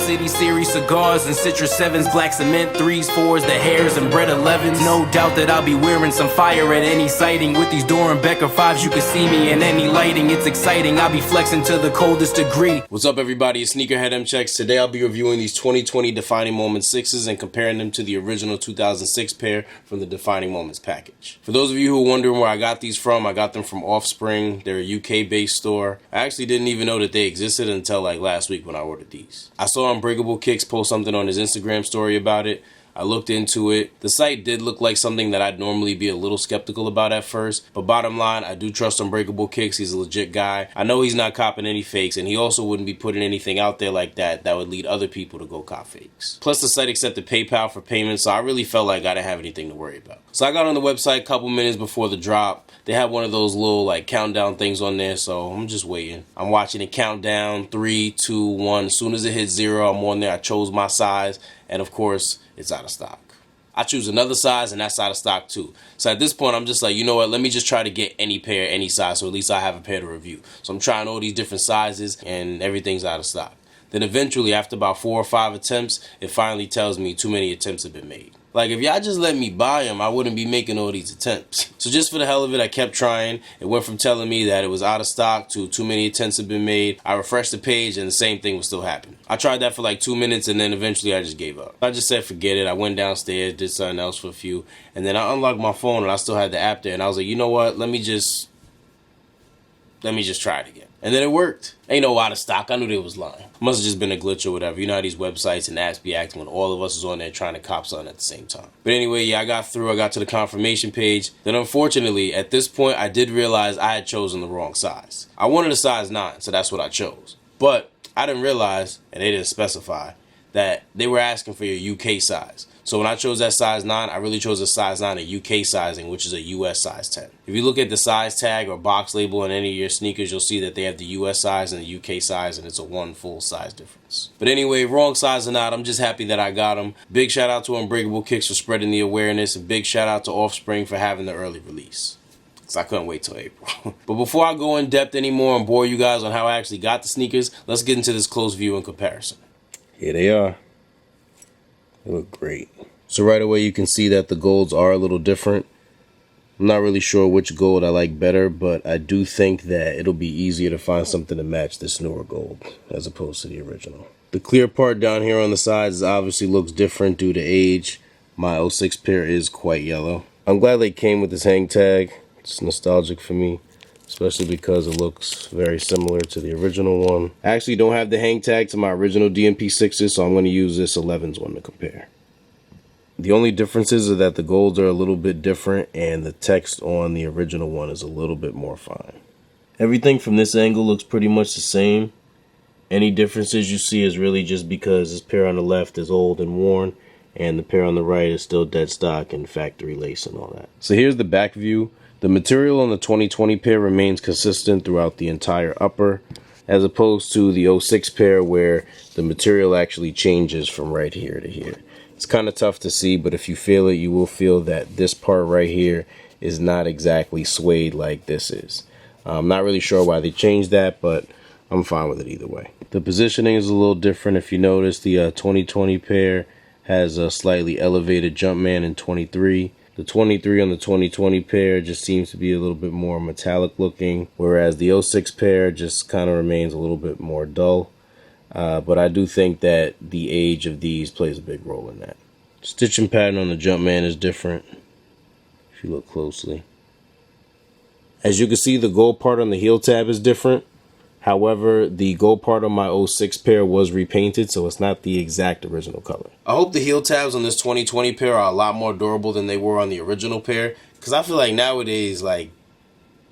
City series cigars and citrus 7s, black cement 3s, 4s, the hairs and bread 11s. No doubt that I'll be wearing some fire at any sighting. With these Dorenbecker 5s, you can see me in any lighting. It's exciting, I'll be flexing to the coldest degree. What's up, everybody? It's Sneakerhead M Checks. Today I'll be reviewing these 2020 Defining Moments 6s and comparing them to the original 2006 pair from the Defining Moments package. For those of you who are wondering where I got these from, I got them from Offspring. They're a UK-based store. I actually didn't even know that they existed until like last week when I ordered these. I saw Unbreakable Kicks post something on his Instagram story about it. I looked into it. The site did look like something that I'd normally be a little skeptical about at first, but bottom line, I do trust Unbreakable Kicks. He's a legit guy. I know he's not copping any fakes, and he also wouldn't be putting anything out there like that would lead other people to go cop fakes. Plus, the site accepted PayPal for payment, so I really felt like I didn't have anything to worry about. So I got on the website a couple minutes before the drop. They have one of those little like countdown things on there, so I'm just waiting. I'm watching it count down, 3, 2, 1. As soon as it hits 0, I'm on there. I chose my size, and of course, it's out of stock. I choose another size, and that's out of stock too. So at this point, I'm just like, you know what? Let me just try to get any pair, any size, so at least I have a pair to review. So I'm trying all these different sizes, and everything's out of stock. Then eventually, after about 4 or 5 attempts, it finally tells me too many attempts have been made. Like, if y'all just let me buy them, I wouldn't be making all these attempts. So just for the hell of it, I kept trying. It went from telling me that it was out of stock to too many attempts have been made. I refreshed the page and the same thing was still happening. I tried that for like 2 minutes and then eventually I just gave up. I just said forget it. I went downstairs, did something else for a few, and then I unlocked my phone and I still had the app there and I was like, you know what? Let me just try it again. And then it worked. Ain't no out of stock. I knew they was lying. Must have just been a glitch or whatever. You know how these websites and apps be acting when all of us is on there trying to cop something at the same time. But anyway, yeah, I got through. I got to the confirmation page. Then unfortunately, at this point, I did realize I had chosen the wrong size. I wanted a size 9, so that's what I chose. But I didn't realize, and they didn't specify, that they were asking for your UK size. So when I chose that size 9, I really chose a size 9 at UK sizing, which is a US size 10. If you look at the size tag or box label on any of your sneakers, you'll see that they have the US size and the UK size, and it's a 1 full size difference. But anyway, wrong size or not, I'm just happy that I got them. Big shout out to Unbreakable Kicks for spreading the awareness, and big shout out to Offspring for having the early release. I couldn't wait till April. But before I go in depth anymore and bore you guys on how I actually got the sneakers, let's get into this close view and comparison. Here they are. They look great. So right away you can see that the golds are a little different. I'm not really sure which gold I like better, but I do think that it'll be easier to find something to match this newer gold as opposed to the original. The clear part down here on the sides obviously looks different due to age. My 06 pair is quite yellow. I'm glad they came with this hang tag. It's nostalgic for me, especially because it looks very similar to the original one. I actually don't have the hang tag to my original DMP 6s, so I'm going to use this 11s one to compare. The only differences are that the golds are a little bit different and the text on the original one is a little bit more fine. Everything from this angle looks pretty much the same. Any differences you see is really just because this pair on the left is old and worn and the pair on the right is still dead stock and factory lace and all that. So here's the back view. The material on the 2020 pair remains consistent throughout the entire upper, as opposed to the 06 pair where the material actually changes from right here to here. It's kind of tough to see, but if you feel it, you will feel that this part right here is not exactly suede like this is. I'm not really sure why they changed that, but I'm fine with it either way. The positioning is a little different. If you notice, the 2020 pair has a slightly elevated Jumpman in 23. The 23 on the 2020 pair just seems to be a little bit more metallic looking, whereas the 06 pair just kind of remains a little bit more dull. But I do think that the age of these plays a big role in that. Stitching pattern on the Jumpman is different, if you look closely. As you can see, the gold part on the heel tab is different. However, the gold part on my 06 pair was repainted, so it's not the exact original color. I hope the heel tabs on this 2020 pair are a lot more durable than they were on the original pair, because I feel like nowadays, like,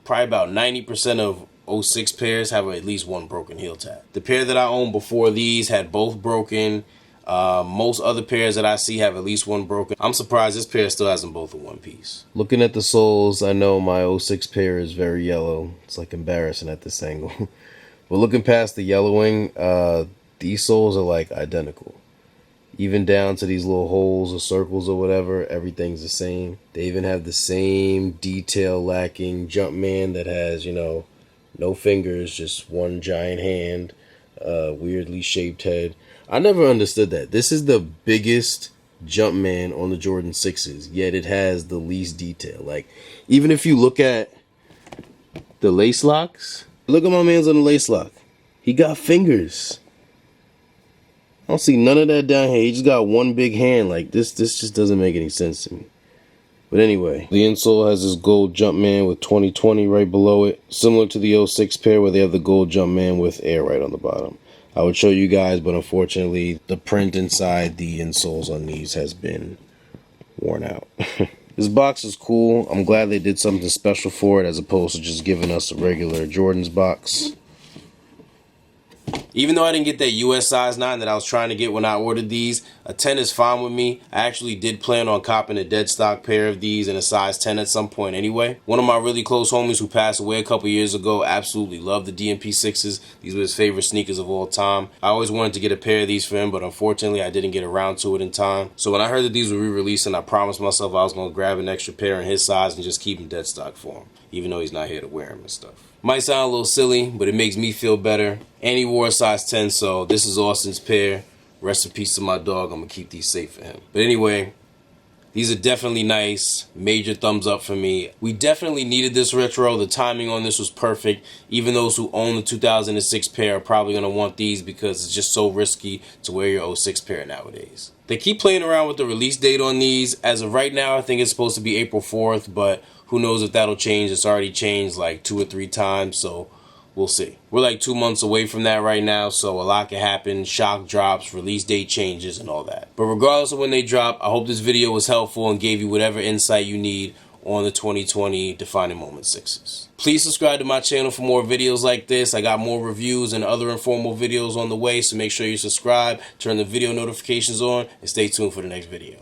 probably about 90% of 06 pairs have at least one broken heel tab. The pair that I owned before these had both broken. Most other pairs that I see have at least one broken. I'm surprised this pair still has them both in one piece. Looking at the soles, I know my 06 pair is very yellow. It's like embarrassing at this angle. But looking past the yellowing, these soles are like identical. Even down to these little holes or circles or whatever, everything's the same. They even have the same detail lacking Jumpman that has, you know, no fingers, just one giant hand, weirdly shaped head. I never understood that. This is the biggest Jumpman on the Jordan 6s, yet it has the least detail. Like, even if you look at the lace locks, look at my man's on the lace lock. He got fingers. I don't see none of that down here. He just got one big hand. Like, this just doesn't make any sense to me. But anyway, the insole has this gold Jumpman with 2020 right below it. Similar to the 06 pair where they have the gold Jumpman with air right on the bottom. I would show you guys, but unfortunately, the print inside the insoles on these has been worn out. This box is cool. I'm glad they did something special for it as opposed to just giving us a regular Jordan's box. Even though I didn't get that US size 9 that I was trying to get when I ordered these, a 10 is fine with me. I actually did plan on copping a dead stock pair of these in a size 10 at some point anyway. One of my really close homies who passed away a couple years ago absolutely loved the DMP 6s. These were his favorite sneakers of all time. I always wanted to get a pair of these for him, but unfortunately I didn't get around to it in time. So when I heard that these were re-releasing, I promised myself I was going to grab an extra pair in his size and just keep them dead stock for him, even though he's not here to wear them and stuff. Might sound a little silly, but it makes me feel better. And he wore a size 10, so this is Austin's pair. Rest in peace to my dog. I'm going to keep these safe for him. But anyway, these are definitely nice. Major thumbs up for me. We definitely needed this retro. The timing on this was perfect. Even those who own the 2006 pair are probably going to want these because it's just so risky to wear your 06 pair nowadays. They keep playing around with the release date on these. As of right now, I think it's supposed to be April 4th, but who knows if that'll change. It's already changed like 2 or 3 times, so we'll see. We're like 2 months away from that right now, so a lot can happen. Shock drops, release date changes, and all that. But regardless of when they drop, I hope this video was helpful and gave you whatever insight you need on the 2020 Defining Moment 6s. Please subscribe to my channel for more videos like this. I got more reviews and other informal videos on the way, so make sure you subscribe, turn the video notifications on, and stay tuned for the next video.